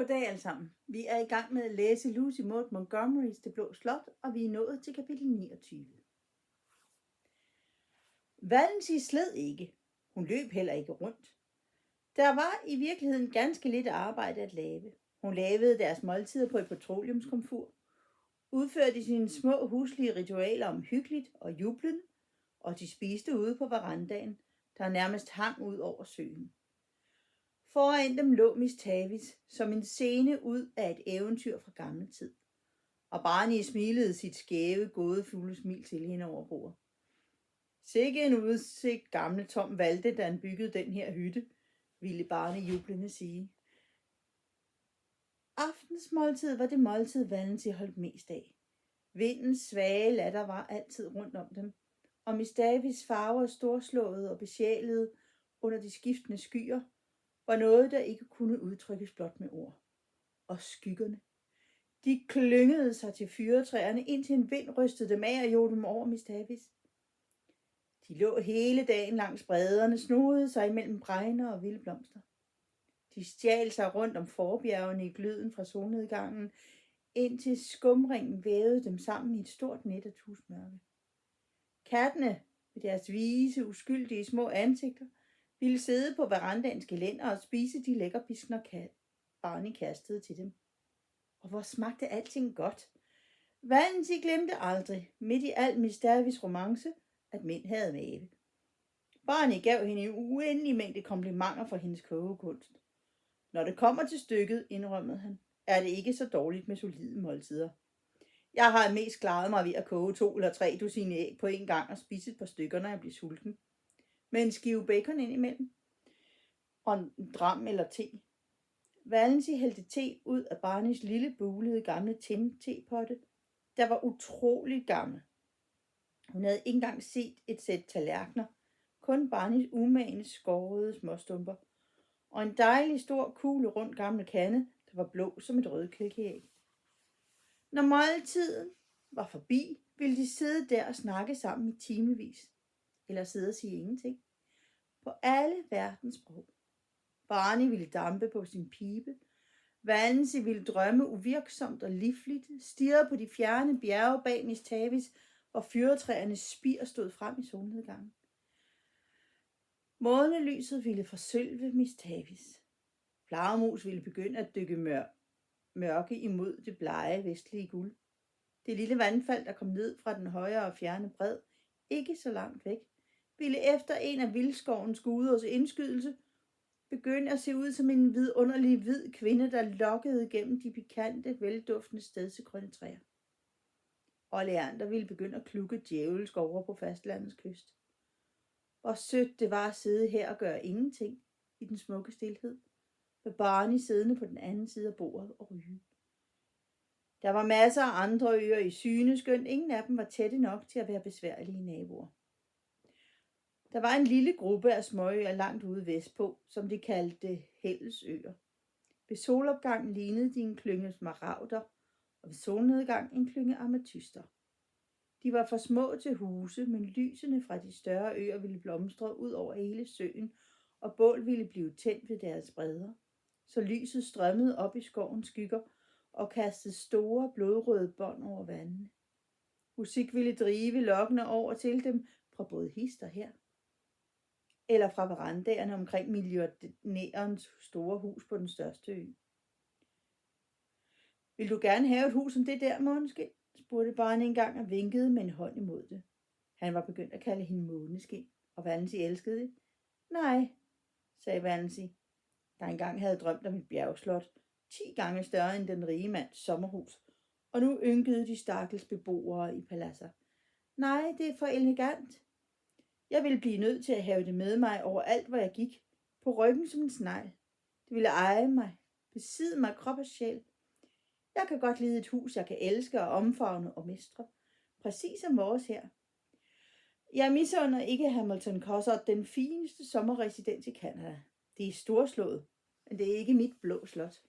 Goddag alle sammen. Vi er i gang med at læse Lucy Maud Montgomerys Det Blå Slot, og vi er nået til kapitel 29. Valency sled ikke. Hun løb heller ikke rundt. Der var i virkeligheden ganske lidt arbejde at lave. Hun lavede deres måltider på et petroleumskomfur, udførte sine små huslige ritualer omhyggeligt og jublende, og de spiste ude på verandaen, der nærmest hang ud over søen. Foran dem lå Miss Tavis som en scene ud af et eventyr fra gammel tid, og Barney smilede sit skæve, gådefulde smil til hende over bordet. Sikke en udsigt gamle Tom valgte, da han byggede den her hytte, ville Barney jublende sige. Aftensmåltid var det måltid, Valency holdt mest af. Vindens svage latter var altid rundt om dem, og Miss Davis farver storslåede og besjælede under de skiftende skyer, var noget, der ikke kunne udtrykkes blot med ord. Og skyggerne. De klyngede sig til fyretræerne, indtil en vind rystede dem af og jog dem over Miss Davis. De lå hele dagen langs bredderne, snodede sig imellem bregner og vilde blomster. De stjal sig rundt om forbjergene i gløden fra solnedgangen, indtil skumringen vævede dem sammen i et stort net af tusmørke. Kattene, med deres vise, uskyldige små ansigter, ville sidde på verandaens gelænder og spise de lækkerbiskner, Barney kastede til dem. Og hvor smagte alting godt. Valency glemte aldrig, midt i al Miss Davis romance, at mænd havde mave. Barney gav hende en uendelig mængde komplimenter for hendes kogekunst. Når det kommer til stykket, indrømmede han, er det ikke så dårligt med solide måltider. Jeg har mest klaret mig ved at koge 2 eller 3 dusin æg på en gang og spise et par stykker, når jeg bliver sulten. Med en skive bacon ind imellem, og en dram eller te. Valency hældte te ud af Barneys lille bulede gamle tin-tepotte, der var utroligt gammel. Hun havde ikke engang set et sæt tallerkener, kun Barneys umage skårede småstumper, og en dejlig stor kugle rund gammel kande, der var blå som et rødkælkeæg. Når måltiden var forbi, ville de sidde der og snakke sammen i timevis, eller sidde og sige ingenting. På alle verdens sprog. Barney ville dampe på sin pibe. Valency ville drømme uvirksomt og livligt, stirre på de fjerne bjerge bag Miss Tavis, hvor fyretræernes spir stod frem i solnedgangen. Månelyset ville forsølve Miss Tavis. Flagermus ville begynde at dykke mørke imod det blege vestlige guld. Det lille vandfald, der kom ned fra den højere og fjerne bred, ikke så langt væk, ville efter en af vildskovens guders indskydelse begynde at se ud som en vidunderlig hvid kvinde, der lokkede gennem de pikante, velduftende stedsegrønne træer. Og Leander ville begynde at klukke djævelsk over på fastlandets kyst. Hvor sødt det var at sidde her og gøre ingenting i den smukke stilhed, med Barney siddende på den anden side af bordet og ryge. Der var masser af andre øer i syne, skønt ingen af dem var tætte nok til at være besværlige naboer. Der var en lille gruppe af småøer langt ude vestpå, som de kaldte Hældesøer. Ved solopgang lignede de en klynge smaragder, og ved solnedgang en klynge ametyster. De var for små til huse, men lysene fra de større øer ville blomstre ud over hele søen, og bål ville blive tændt ved deres bredder, så lyset strømmede op i skovens skygger og kastede store blodrøde bånd over vandene. Musik ville drive lokkende over til dem fra både hist og her, eller fra verandaerne omkring millionærens store hus på den største ø. Vil du gerne have et hus som det der, Måneskin? Spurgte Barney engang og vinkede med en hånd imod det. Han var begyndt at kalde hende Måneskin, og Valency elskede det. Nej, sagde Valency, der engang havde drømt om et bjergslot, 10 gange større end den rige mands sommerhus, og nu ynkede de stakkels beboere i paladser. Nej, det er for elegant. Jeg ville blive nødt til at have det med mig overalt, hvor jeg gik, på ryggen som en snegl. Det ville eje mig, besidde mig krop og sjæl. Jeg kan godt lide et hus, jeg kan elske og omfavne og mestre, præcis som vores her. Jeg misunder ikke Hamilton Cossard, den fineste sommerresidens i Canada. Det er storslået, men det er ikke mit blå slot.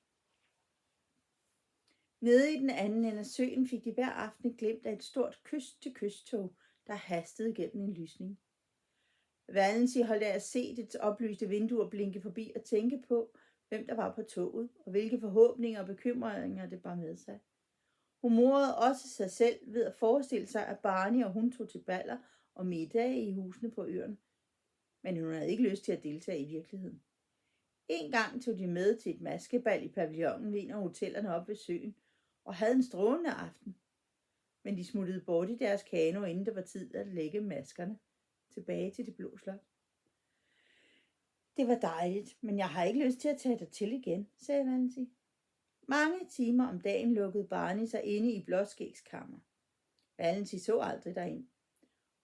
Nede i den anden ende af søen fik de hver aften glimt af et stort kyst-til-kyst-tog, der hastede gennem en lysning. Valency holdt af at se dets oplyste vinduer blinke forbi og tænke på, hvem der var på toget, og hvilke forhåbninger og bekymringer det bar med sig. Hun morede også sig selv ved at forestille sig, at Barney og hun tog til baller og middage i husene på øen, men hun havde ikke lyst til at deltage i virkeligheden. En gang tog de med til et maskebal i pavillonen ved en af hotellerne op ved søen, og havde en strålende aften. Men de smuttede bort i deres kano, inden det var tid at lægge maskerne tilbage til det blå slot. Det var dejligt, men jeg har ikke lyst til at tage dig til igen, sagde Valency. Mange timer om dagen lukkede Barney sig inde i Blåskægs kammer. Valency så aldrig derind.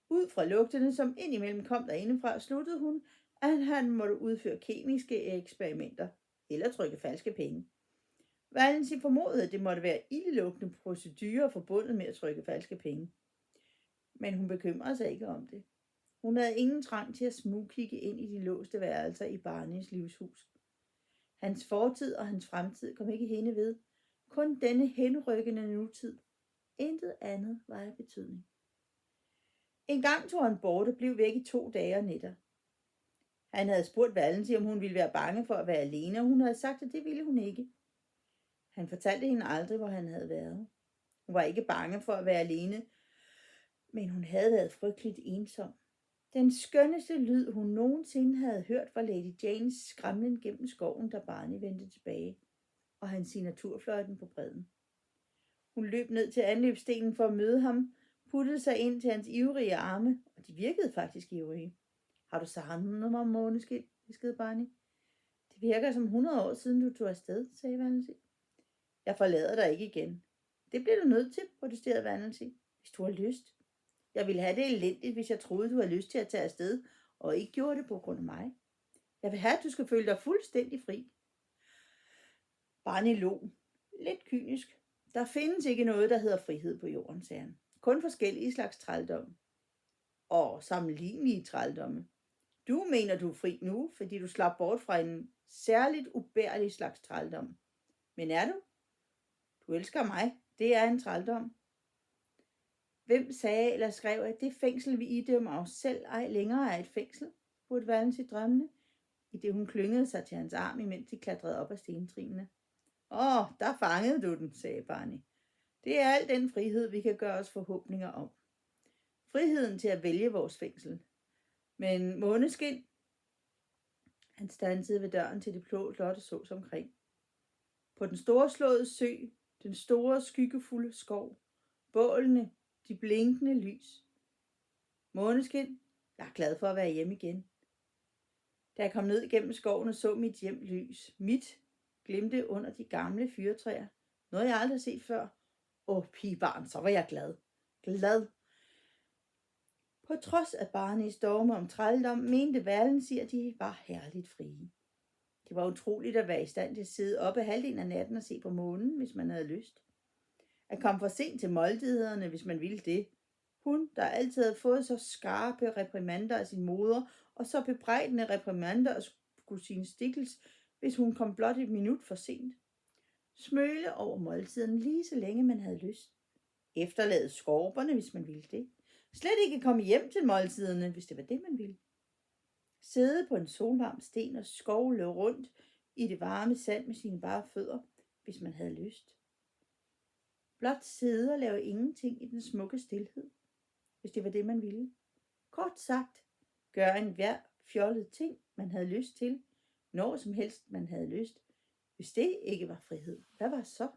Ud fra lugtene, som indimellem kom derindefra, sluttede hun, at han måtte udføre kemiske eksperimenter eller trykke falske penge. Valency formodede, at det måtte være ildelugtende procedurer forbundet med at trykke falske penge. Men hun bekymrede sig ikke om det. Hun havde ingen trang til at smugkigge ind i de låste værelser i Barneys livshus. Hans fortid og hans fremtid kom ikke hende ved. Kun denne henrykkende nutid. Intet andet var af betydning. En gang tog han bort og blev væk i 2 dage og nætter. Han havde spurgt Valency, om hun ville være bange for at være alene, og hun havde sagt, at det ville hun ikke. Han fortalte hende aldrig, hvor han havde været. Hun var ikke bange for at være alene, men hun havde været frygteligt ensom. Den skønneste lyd, hun nogensinde havde hørt, var Lady Janes skramlen gennem skoven, da Barney vendte tilbage, og hans signaturfløjten på bredden. Hun løb ned til anløbsstenen for at møde ham, puttede sig ind til hans ivrige arme, og de virkede faktisk ivrige. Har du savnet mig, Måneskin? Hviskede Barney. Det virker som 100 år siden du tog afsted, sagde Valency. Jeg forlader dig ikke igen. Det bliver du nødt til, protesterede Valency, hvis du har lyst. Jeg ville have det elendigt, hvis jeg troede, du havde lyst til at tage afsted, og ikke gjorde det på grund af mig. Jeg vil have, at du skal føle dig fuldstændig fri. Barney lo. Lidt kynisk. Der findes ikke noget, der hedder frihed på jorden, sagde han. Kun forskellige slags trældom. Og sammenlignelige trældomme. Du mener, du er fri nu, fordi du slap bort fra en særligt ubærlig slags trældom. Men er du? Du elsker mig. Det er en trældom. Hvem sagde eller skrev, at det fængsel, vi idømmer os selv, ej længere er et fængsel, spurgte Valency drømmende, i det hun klyngede sig til hans arm, imens de klatrede op ad stentrinene. Der fangede du den, sagde Barney. Det er al den frihed, vi kan gøre os forhåbninger om. Friheden til at vælge vores fængsel. Men Måneskin, han standsede ved døren til det blå slot og så sig omkring. På den storslåede sø, den store skyggefulde skov, bålene, de blinkende lys. Måneskin, jeg er glad for at være hjemme igen. Da jeg kom ned gennem skoven og så mit hjem lys, mit glimte under de gamle fyrtræer. Noget jeg aldrig har set før. Pigebarn, så var jeg glad. Glad. På trods af Barneys storme om trældom, mente Valency, at de var herligt frie. Det var utroligt at være i stand til at sidde oppe halvdelen af natten og se på månen, hvis man havde lyst. At komme for sent til måltiderne, hvis man ville det. Hun, der altid havde fået så skarpe reprimander af sin moder, og så bebrejdende reprimander af kusine Stickles, hvis hun kom blot et minut for sent. Smøle over måltiden lige så længe man havde lyst. Efterlade skorperne, hvis man ville det. Slet ikke komme hjem til måltiderne, hvis det var det, man ville. Sidde på en solvarm sten og skovle rundt i det varme sand med sine bare fødder, hvis man havde lyst. Blot sidde og lave ingenting i den smukke stilhed, hvis det var det, man ville. Kort sagt, gøre enhver fjollet ting, man havde lyst til, når som helst man havde lyst. Hvis det ikke var frihed, hvad var så?